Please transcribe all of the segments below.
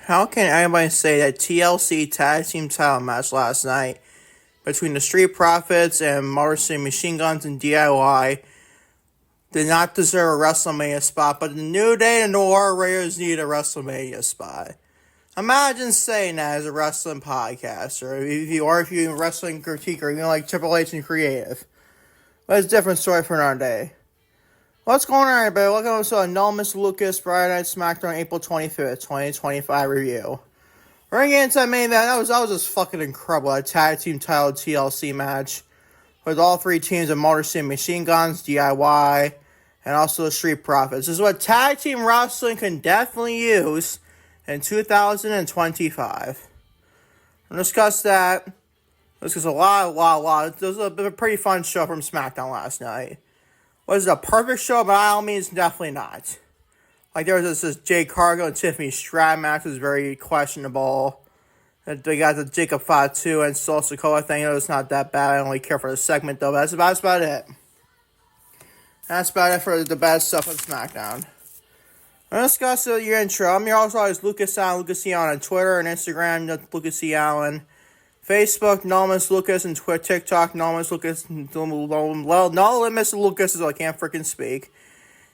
How can anybody say that TLC Tag Team Title match last night between the Street Profits and Motor City Machine Guns and DIY did not deserve a WrestleMania spot, but the New Day and the War Raiders need a WrestleMania spot? Imagine saying that as a wrestling podcaster, if you're a wrestling critique, or even like Triple H and Creative. But it's a different story for another day. What's going on, everybody? Welcome to a No Mr. Lucas Friday Night Smackdown April 25th, 2025 review. We're going to get into that main event. That was just fucking incredible. A Tag Team Title TLC match with all three teams of Motor City Machine Guns, DIY, and also the Street Profits. This is what tag team wrestling can definitely use in 2025. We'll discuss that. This is a lot. It was a pretty fun show from SmackDown last night. Was it a perfect show? By all means, definitely not. Like, there was this Jade Cargill and Tiffany Stratton match was very questionable. They got the Jacob Fatu and Solo Sikoa thing. It was not that bad. I don't really care for the segment, though. But that's about it. That's about it for the bad stuff on SmackDown. We'll discuss your intro. I'm your host, always Lucas Allen, Lucas E. Allen on Twitter and Instagram, Lucas E. Allen. Facebook, No Limits Lucas, and Twitter, TikTok, No Limits Lucas, No Limits Lucas, so I can't freaking speak.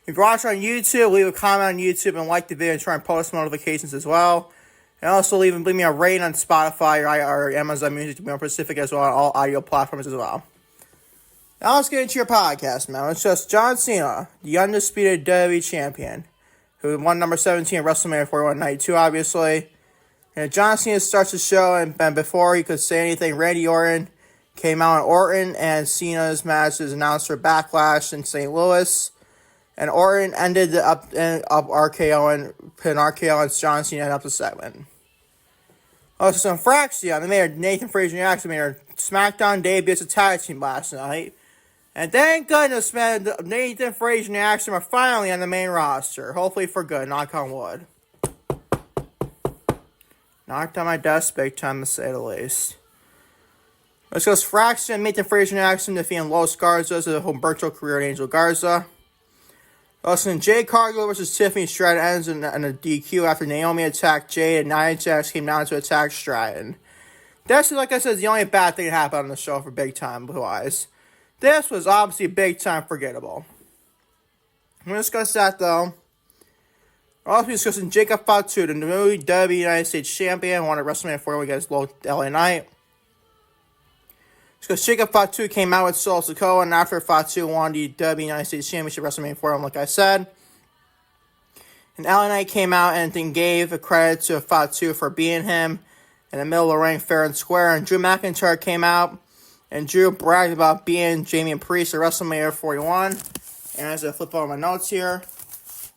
If you're watching on YouTube, leave a comment on YouTube and like the video and try and post notifications as well. And also leave me a rating on Spotify or Amazon Music to be more specific as well on all audio platforms as well. Now let's get into your podcast, man. It's just John Cena, the undisputed WWE Champion, who won number 17 at WrestleMania 41 Night 2, obviously. And John Cena starts the show, and before he could say anything, Randy Orton came out, and Orton and Cena's match is announced for Backlash in St. Louis. And Orton ended the up RKO and pin RKO on John Cena and up the segment. Also, some Fraxiom, they made Nathan Frazier Jackson made her SmackDown debut as a tag team last night. And thank goodness, man, Nathan Frazier and Jackson are finally on the main roster. Hopefully for good, knock on wood. Knocked on my desk big time, to say the least. Let's go Fraxiom, Nathan Frazier Jackson defeating Los Garzas of Humberto Career and Angel Garza. Also, Jade Cargill versus Tiffany Stratton ends in a DQ after Naomi attacked Jade and Nia Jax came down to attack Stratton. That's, like I said, the only bad thing that happened on the show for big time wise. This was obviously big time forgettable. We'll discuss that though. We'll also be discussing Jacob Fatu, the new WWE United States Champion, won at WrestleMania 41 against LA Knight. Because Jacob Fatu came out with Solo Sikoa, and after Fatu won the WWE United States Championship WrestleMania 41, like I said. And LA Knight came out and then gave a credit to Fatu for beating him in the middle of the ring fair and square. And Drew McIntyre came out, and Drew bragged about beating Damian Priest at WrestleMania 41. And as I flip over my notes here,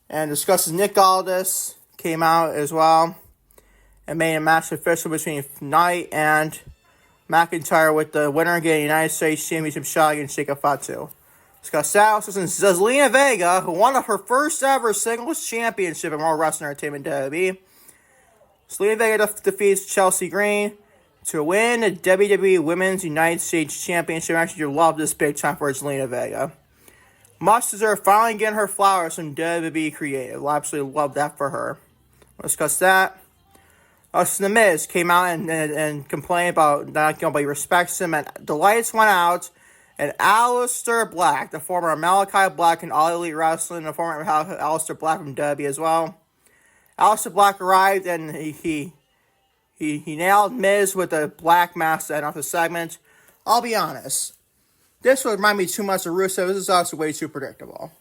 and discusses Nick Aldis came out as well and made a match official between Knight and McIntyre, with the winner getting United States Championship shot against Jacob Fatu. Discuss that. Also, since Zelina Vega, who won her first ever singles championship in World Wrestling Entertainment WWE, Zelina Vega defeats Cheslea Green to win the WWE Women's United States Championship. Actually, you love this big time for Zelina Vega. Much deserved, finally getting her flowers from WWE Creative. I absolutely love that for her. We'll discuss that. The Miz came out and complained about not nobody respects him, and the lights went out, and Aleister Black, the former Malachi Black in All Elite Wrestling, the former Aleister Black from WWE as well. Aleister Black arrived, and he nailed Miz with a black mask to end off the segment. I'll be honest. This would remind me too much of Rusev. This is also way too predictable.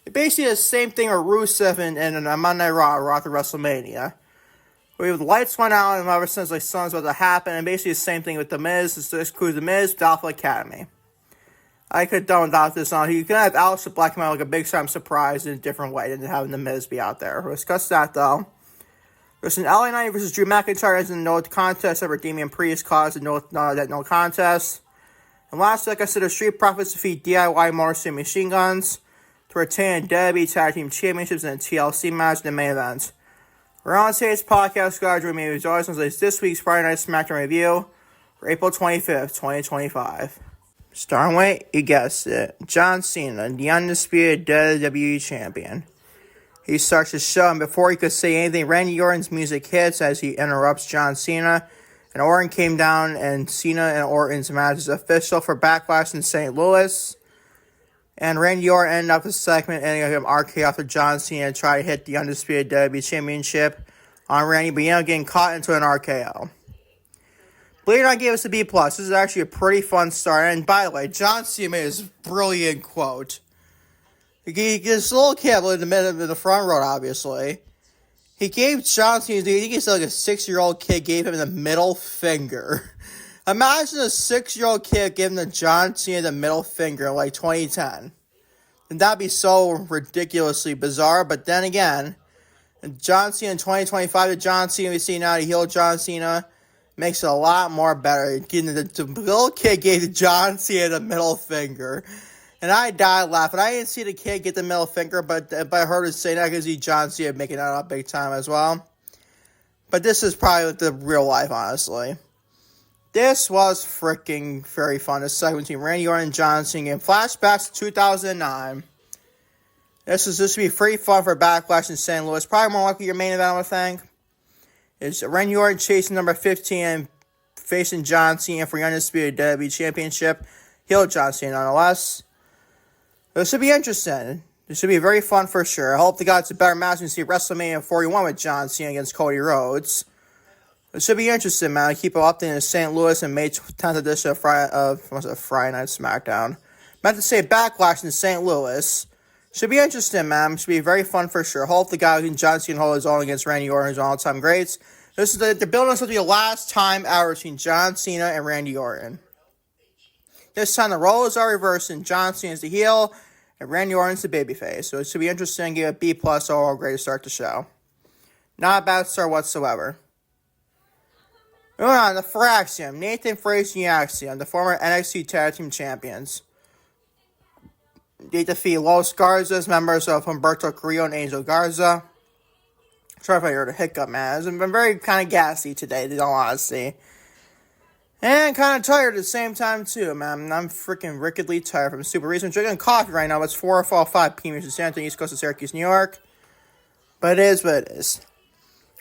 It basically is the same thing with Rusev in a Monday Raw after WrestleMania. Where the lights went out and ever since like something's about to happen. And basically the same thing with The Miz. It's this crew, The Miz, Alpha Academy. I could have done without this on. You could have Aleister Black come out like a big time surprise in a different way than having The Miz be out there. We'll discuss that though. There's an LA Knight versus Drew McIntyre as a no contest over Damian Priest caused no contest. And last, like I said, the Street Profits defeat DIY Motor City Machine Guns to retain WWE Tag Team Championships in a TLC match in the main event. We're on today's podcast, guys. Join me as always on this week's Friday Night Smackdown review for April 25th, 2025. Starting weight, you guessed it, John Cena, the undisputed WWE Champion. He starts the show, and before he could say anything, Randy Orton's music hits as he interrupts John Cena. And Orton came down, and Cena and Orton's match is official for Backlash in St. Louis. And Randy Orton ended up the segment, ending up RKO after John Cena tried to hit the undisputed WWE Championship on Randy, but getting caught into an RKO. Believe it or not, gave us a B+. This is actually a pretty fun start. And by the way, John Cena made his brilliant quote. This little kid in the middle of the front row, obviously. He gave John Cena, I think it's like a 6-year-old kid gave him the middle finger. Imagine a 6-year-old kid giving the John Cena the middle finger in like 2010. And that'd be so ridiculously bizarre. But then again, John Cena in 2025, the John Cena we see now, the heel John Cena, makes it a lot more better. The little kid gave the John Cena the middle finger. And I died laughing. I didn't see the kid get the middle finger, but I heard it say that because he John Cena making that up big time as well. But this is probably the real life, honestly. This was freaking very fun. This segment between Randy Orton and John Cena in flashbacks to 2009. This should be free fun for Backlash in St. Louis. Probably more likely your main event, I would think. It's Randy Orton chasing number 15 and facing John Cena for the undisputed WWE Championship. Heel John Cena, nonetheless. This should be interesting. This should be very fun for sure. I hope the it's a better match than see WrestleMania 41 with John Cena against Cody Rhodes. It should be interesting, man. I keep it updated in St. Louis and May 10th edition of Friday Night Smackdown. Meant to say Backlash in St. Louis. Should be interesting, man. Should be very fun for sure. Hope the guy who John Cena hold his own against Randy Orton, who's all-time greats. This is the building to be the last time ever between John Cena and Randy Orton. This time the roles are reversed and John Cena's the heel and Randy Orton's the babyface. So it should be interesting. Give it a B+ overall grade to start the show. Not a bad start whatsoever. Moving on, the Fraxiom. Nathan Frazier and Axiom, the former NXT Tag Team Champions. They defeat Los Garzas, members of Humberto Carrillo and Angel Garza. Sorry if I heard a hiccup, man. It's been very kind of gassy today, in all honesty. And kind of tired at the same time, too, man. I'm freaking wickedly tired from super reason. I'm drinking coffee right now. It's 4:05 p.m. in San Antonio, East Coast of Syracuse, New York. But it is what it is.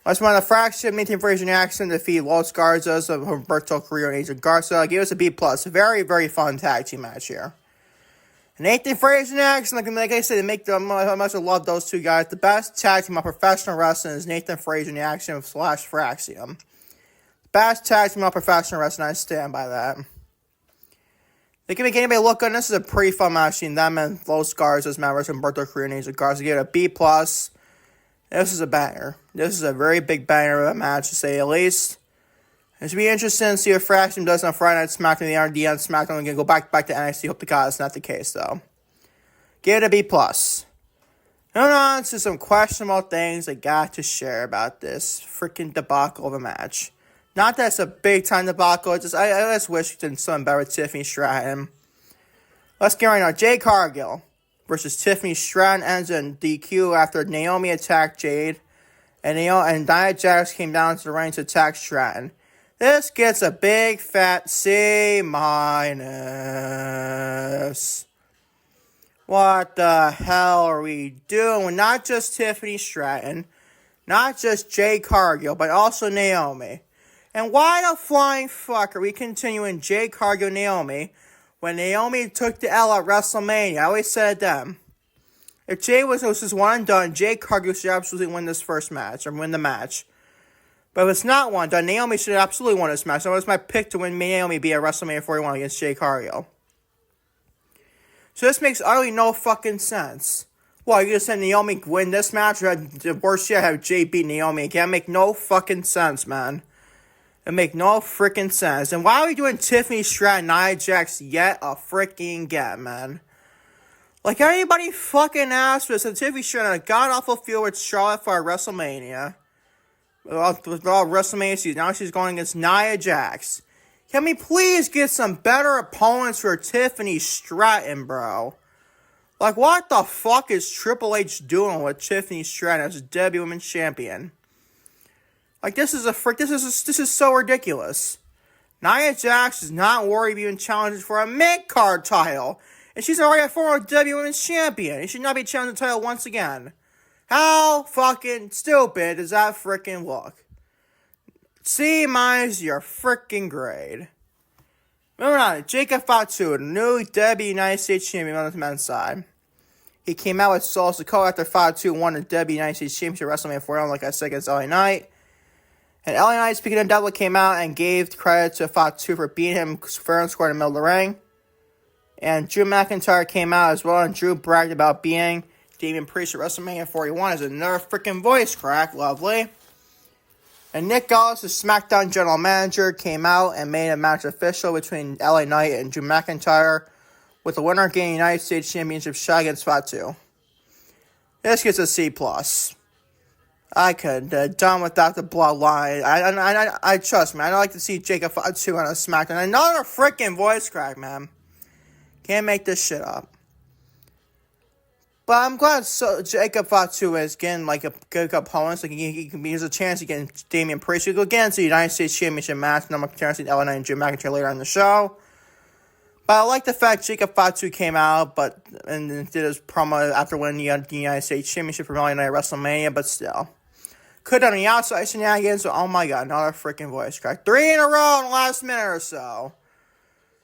I just want to Fraxiom, Nathan Frazier and Axiom defeat Los Garzas of Humberto Carrillo and Angel Garza. Give us a B+. Very, very fun tag team match here. Nathan Frazier and Axiom, like I said, they make them. I must have loved those two guys. The best tag team of professional wrestling is Nathan Frazier and Axiom / Fraxiom. Best tag team of professional wrestling, I stand by that. They can make anybody look good. This is a pretty fun match between them and Los Garzas members from Humberto Carrillo and Angel Garza. Give it a B+. This is a banger. This is a very big banger of a match, to say the least. It should be interesting to see what Fraxiom does on Friday Night Smackdown. The RD on Smackdown. We're going to go back to NXT. Hope to God it's not the case, though. Give it a B+. Moving on to some questionable things I got to share about this freaking debacle of a match. Not that it's a big-time debacle. I just wish we did something better with Tiffany Stratton. Let's get right now. Jade Cargill versus Tiffany Stratton ends in DQ after Naomi attacked Jade. And Nia Jax came down to the ring to attack Stratton. This gets a big fat C-. What the hell are we doing? Not just Tiffany Stratton, not just Jade Cargill, but also Naomi. And why the flying fuck are we continuing Jade Cargill Naomi when Naomi took the L at WrestleMania? I always said it then. If Jade was just one and done, Jade Cargill should absolutely win this first match, or win the match. But if it's not one and done, Naomi should absolutely win this match. So it's my pick to win Naomi be at WrestleMania 41 against Jade Cargill. So this makes utterly no fucking sense. Well, you just said Naomi win this match, or the worst yet, have Jade beat Naomi again? Make no fucking sense, man. It make no freaking sense. And why are we doing Tiffany Stratton, Nia Jax yet a freaking again, man? Like, anybody fucking asked for this, and Tiffany Stratton had a god-awful feud with Charlotte for WrestleMania. With all WrestleMania season. Now she's going against Nia Jax. Can we please get some better opponents for Tiffany Stratton, bro? Like, what the fuck is Triple H doing with Tiffany Stratton as a WWE Women's Champion? Like, this is so ridiculous. Nia Jax is not worried being challenged for a mid-card title. And she's already a former WWE Women's Champion. And should not be challenging the title once again. How fucking stupid does that freaking look? C minus your freaking grade. Moving on, Jacob Fatu, new WWE United States Champion on the men's side. He came out with Solo Sikoa after Fatu won the WWE United States Championship WrestleMania 41, like I said, against LA Knight. And LA Knight, speaking of devil, came out and gave credit to Fatu for beating him fair and square in the middle of the ring. And Drew McIntyre came out as well, and Drew bragged about being Damian Priest at WrestleMania 41 as another freaking voice crack. Lovely. And Nick Aldis, the SmackDown general manager, came out and made a match official between LA Knight and Drew McIntyre, with the winner getting United States Championship shot against Fatu. This gets a C+. I could have done without the bloodline. I trust me. I don't like to see Jacob Fatu on a SmackDown. Another freaking voice crack, man. Can't make this shit up. But I'm glad Jacob Fatu is getting like a good opponent. Like he has a chance against Damian Priest. He go against the United States Championship match. And I'm going to see LA Knight and Drew McIntyre later on the show. But I like the fact Jacob Fatu came out and did his promo after winning the United States Championship for LA Knight at WrestleMania. But still, could have done the outside shenanigans. So, oh my god, another freaking voice crack. 3 in a row in the last minute or so.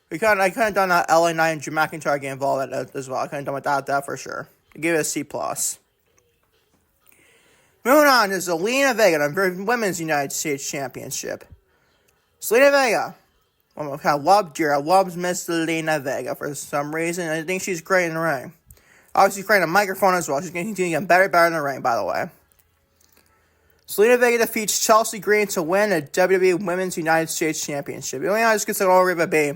I couldn't have done that LA Knight and Drew McIntyre get involved as well. I couldn't have done without that for sure. I give it a C+. Moving on to Zelina Vega, the Women's United States Championship. Zelina Vega. I love Miss Zelina Vega for some reason. I think she's great in the ring. Obviously, she's great on the microphone as well. She's going to get better in the ring, by the way. Zelina Vega defeats Cheslea Green to win the WWE Women's United States Championship. The only one just gets an over B.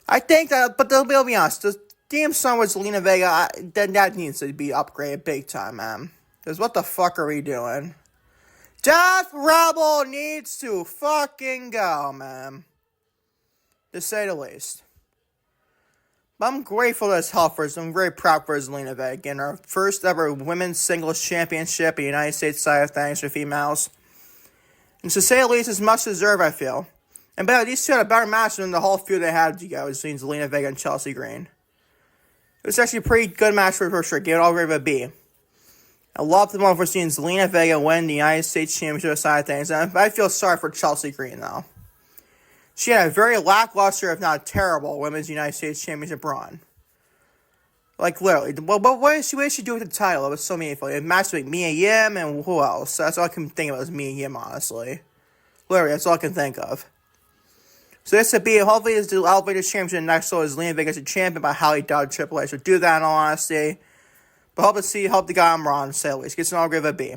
I think that, but they'll be honest, the damn song with Zelina Vega, that needs to be upgraded big time, man. Because what the fuck are we doing? Death Rebel needs to fucking go, man. To say the least. But I'm grateful as hell for I'm very proud for Zelina Vega. Again, our first ever women's singles championship in the United States side of things for females. And to say the least, it's much deserved, I feel. And these two had a better match than the whole feud they had together between Zelina Vega and Cheslea Green. It was actually a pretty good match for sure. Give it all grade of a B. I love the moment for seeing Zelina Vega win the United States Championship side of things. And I feel sorry for Cheslea Green, though. She had a very lackluster, if not terrible, Women's United States Championship run. Like, literally. But what did she do with the title? It was so meaningful. It matched with Mia Yim and who else? That's all I can think of was Mia Yim, honestly. Literally, that's all I can think of. So this would be, hopefully, this will elevate the championship next so is Zelina Vega as a champion, but highly doubt Triple H would do that in all honesty. But hope the guy I'm wrong, to say the least. Gets an all grade of a B.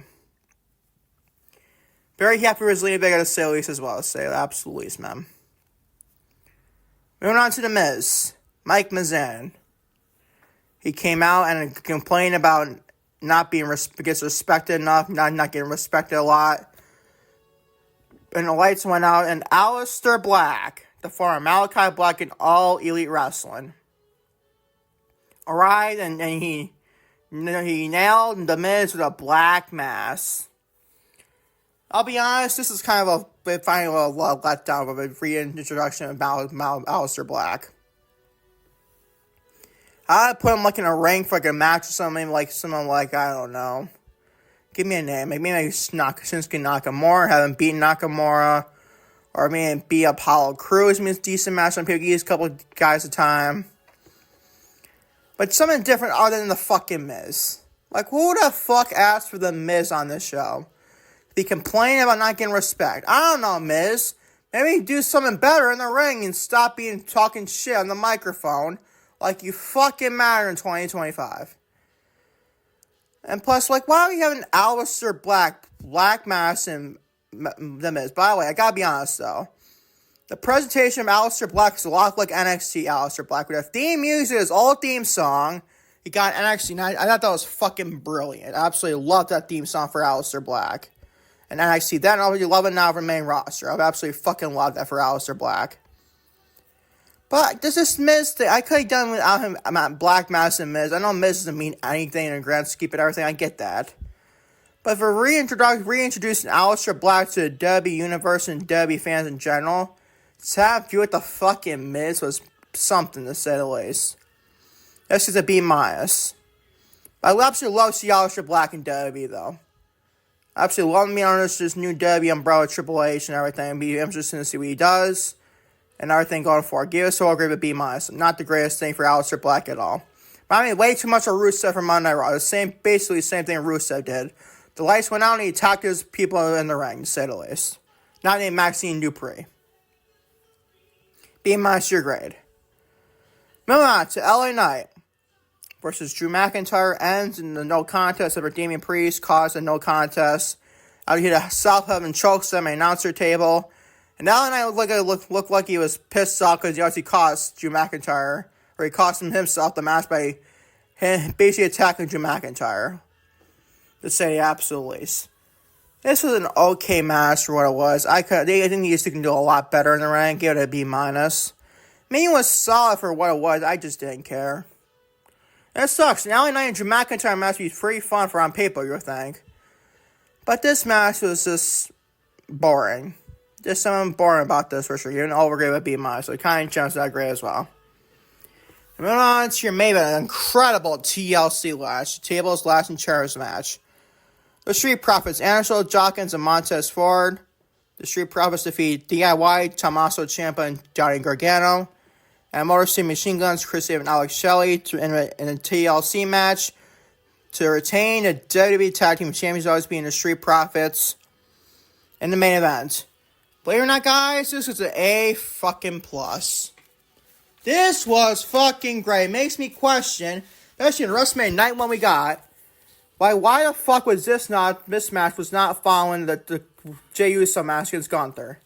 Very happy with Zelina Vega to say the least as well. To say the absolute least, man. Moving on to The Miz. Mike Mizan. He came out and complained about not being gets respected enough, not getting respected a lot. And the lights went out, and Aleister Black, the former Malachi Black in All Elite Wrestling, arrived, and he nailed The Miz with a black mass. I'll be honest, this is kind of finally a letdown of a reintroduction of Aleister Black. I'd put him in a ring for a match or something like I don't know. Give me a name. Maybe Shinsuke Nakamura, have him beat Nakamura. Or maybe beat Apollo Crews. I mean, it's a decent match on people. Use a couple guys at a time. But something different other than the fucking Miz. Like, who the fuck asked for the Miz on this show? Be complaining about not getting respect. I don't know, Miz. Maybe do something better in the ring and stop talking shit on the microphone like you fucking matter in 2025. And plus, why don't you have an Aleister Black mass and The Miz? By the way, I gotta be honest, though. The presentation of Aleister Black is a lot like NXT Aleister Black. With a theme music, his old theme song. He got NXT. I thought that was fucking brilliant. I absolutely loved that theme song for Aleister Black. And NXT. Then I'll love it now for main roster. I've absolutely fucking loved that for Aleister Black. But does this Miz thing, I could have done without him, Black Mass and Miz. I know Miz doesn't mean anything in the grand scheme and everything, I get that. But for reintroducing Aleister Black to the WWE Universe and WWE fans in general, to have you with the fucking Miz was something to say the least. That's just a B-. I absolutely love to see Aleister Black in WWE, though. I absolutely love me on this new WWE umbrella, Triple H, and everything. It'd be interesting to see what he does and everything going forward. Give us all grade a B-. Not the greatest thing for Aleister Black at all. But I mean, way too much of Rusev for Monday Night Raw. Basically the same thing Rusev did. The lights went out and he attacked his people in the ring, to say the least. Not named Maxine Dupree. B- your grade. Moving on to LA Knight versus Drew McIntyre. Ends in the no contest after Damian Priest caused a no contest. Out he hit a South Heaven chokeslam at the announcer table. And LA Knight looked like he was pissed off because he obviously cost Drew McIntyre, or he cost himself the match by basically attacking Drew McIntyre. To say the absolute least. This was an okay match for what it was. I think he used to do a lot better in the ring. Give it a B-. I mean, it was solid for what it was. I just didn't care. And it sucks. An LA Knight and Drew McIntyre match would be pretty fun for on paper, you would think. But this match was just boring. Just something boring about this for sure. You didn't overgrade with B-. So it kind of jumps that grade as well. Moving on to your main event, an incredible TLC match. Tables, ladders, and chairs match. The Street Profits, Angelo Dawkins and Montez Ford. The Street Profits defeat DIY, Tommaso Ciampa, and Johnny Gargano. And Motor City Machine Guns, Chris Sabin and Alex Shelley in a TLC match to retain the WWE Tag Team Champions, always being the Street Profits in the main event. Believe it or not, guys, this is an A+. This was fucking great. It makes me question, especially in WrestleMania night when we got, why the fuck was this match was not following the Jey Uso match against Gunther?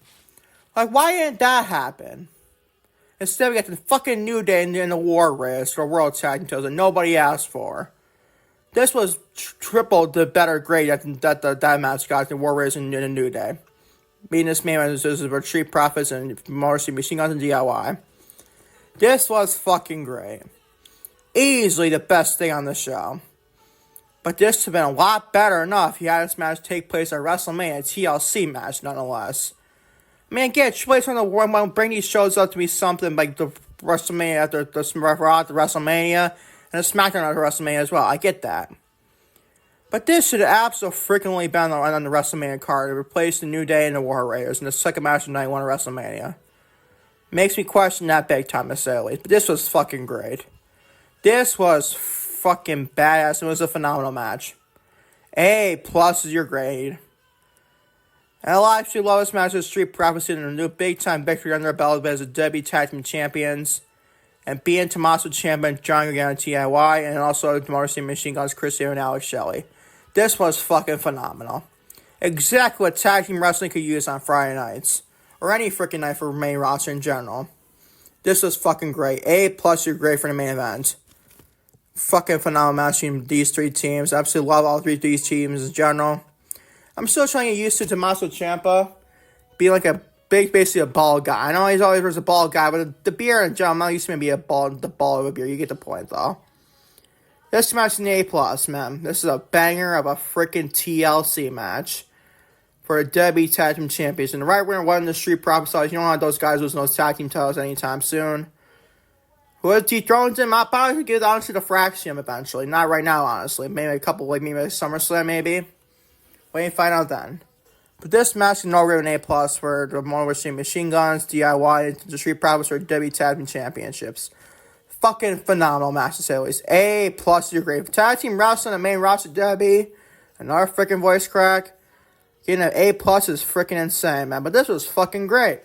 Why didn't that happen? Instead, we got the fucking New Day in the War Race for World Tag Team titles that nobody asked for. This was triple the better grade that match got the War Race and the New Day. Being this main event, this is for Street Profits and Motor City Machine Guns and DIY. This was fucking great. Easily the best thing on the show. But this would have been a lot better enough if you had this match take place at WrestleMania, a TLC match nonetheless. I mean, again, Triple H want to bring these shows up to be something like the WrestleMania after the Raw at the WrestleMania and the SmackDown after WrestleMania as well. I get that. But this should have absolutely been on the WrestleMania card to replace the New Day and the War Raiders in the second match of night one of WrestleMania. Makes me question that big time necessarily. But this was fucking great. This was fucking badass. It was a phenomenal match. A+ is your grade. And I actually love this match with Street Profits in a new big time victory under their belt as the WWE Tag Team Champions. And being Tommaso Ciampa and John Gargano TIY. And also the Motor City Machine Guns, Chris Sabin and Alex Shelley. This was fucking phenomenal. Exactly what tag team wrestling could use on Friday nights. Or any freaking night for main roster in general. This was fucking great. A+ your grade for the main event. Fucking phenomenal match between these three teams. I absolutely love all three of these teams in general. I'm still trying to get used to Tommaso Ciampa being like basically a bald guy. I know he's always was a bald guy, but the beer in general, I'm not used to be the ball of a beer. You get the point, though. This match is an A+, man. This is a banger of a freaking TLC match for a WWE Tag Team Champions. And the right winner won the Street Profits. You don't want those guys losing those tag team titles anytime soon. Who dethrones him? I'll probably give it honestly to Fraxiom eventually. Not right now, honestly. Maybe a couple, maybe SummerSlam, maybe. Wait and find out then. But this match is no an A+ for the Motor City Machine Guns, DIY, and the Street Profits for WWE Tag Team Championships. Fucking phenomenal match to say the least. A+ your grade. Tag Team Wrestling, the main roster WWE. Another freaking voice crack. Getting an A+ is freaking insane, man. But this was fucking great.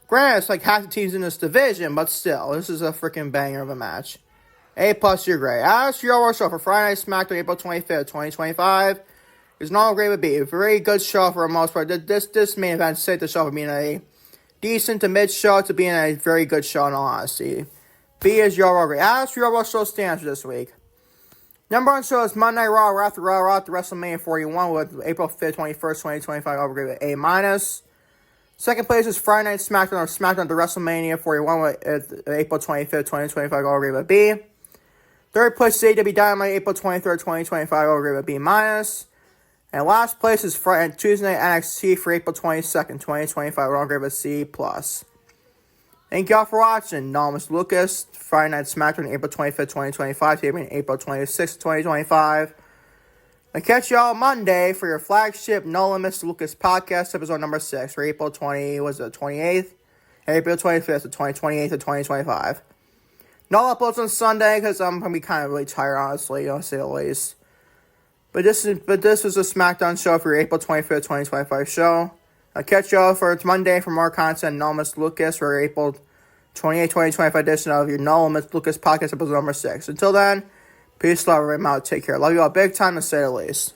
Granted, it's like half the teams in this division, but still, this is a freaking banger of a match. A+ your grade. As your show for Friday Night Smackdown, April 25th, 2025. It's not a grade with B. A very good show for the most part. This main event set the show for being a decent to mid show to being a very good show in all honesty. B is your grade. As your show stands for this week. Number one show is Monday Night Raw after WrestleMania 41 with April 5th, 21st, 2025 overgrade with A-. Second place is Friday Night Smackdown or Smackdown to WrestleMania 41 with April 25th, 2025 overgrade with B. Third place is AEW Dynamite April 23rd, 2025 overgrade with B-. And last place is Tuesday Night NXT for April 22nd, 2025 overgrade with C+. Thank y'all for watching. No, Mr. Lucas, Friday Night Smackdown, April 25th, 2025, taping April 26th, 2025. I catch y'all Monday for your flagship No Limits Lucas podcast, episode number 6, for April 28th? April 25th, 2028 to 2025. No uploads on Sunday, because I'm going to be kind of really tired, honestly, to say the least. But this was a SmackDown show for your April 25th, 2025 show. I'll catch y'all for Monday for more content. No Limits Lucas for April 28th, 2025 edition of your No Limits Lucas podcast, episode number 6. Until then, peace, love, and out. Take care. Love you all big time, to say the least.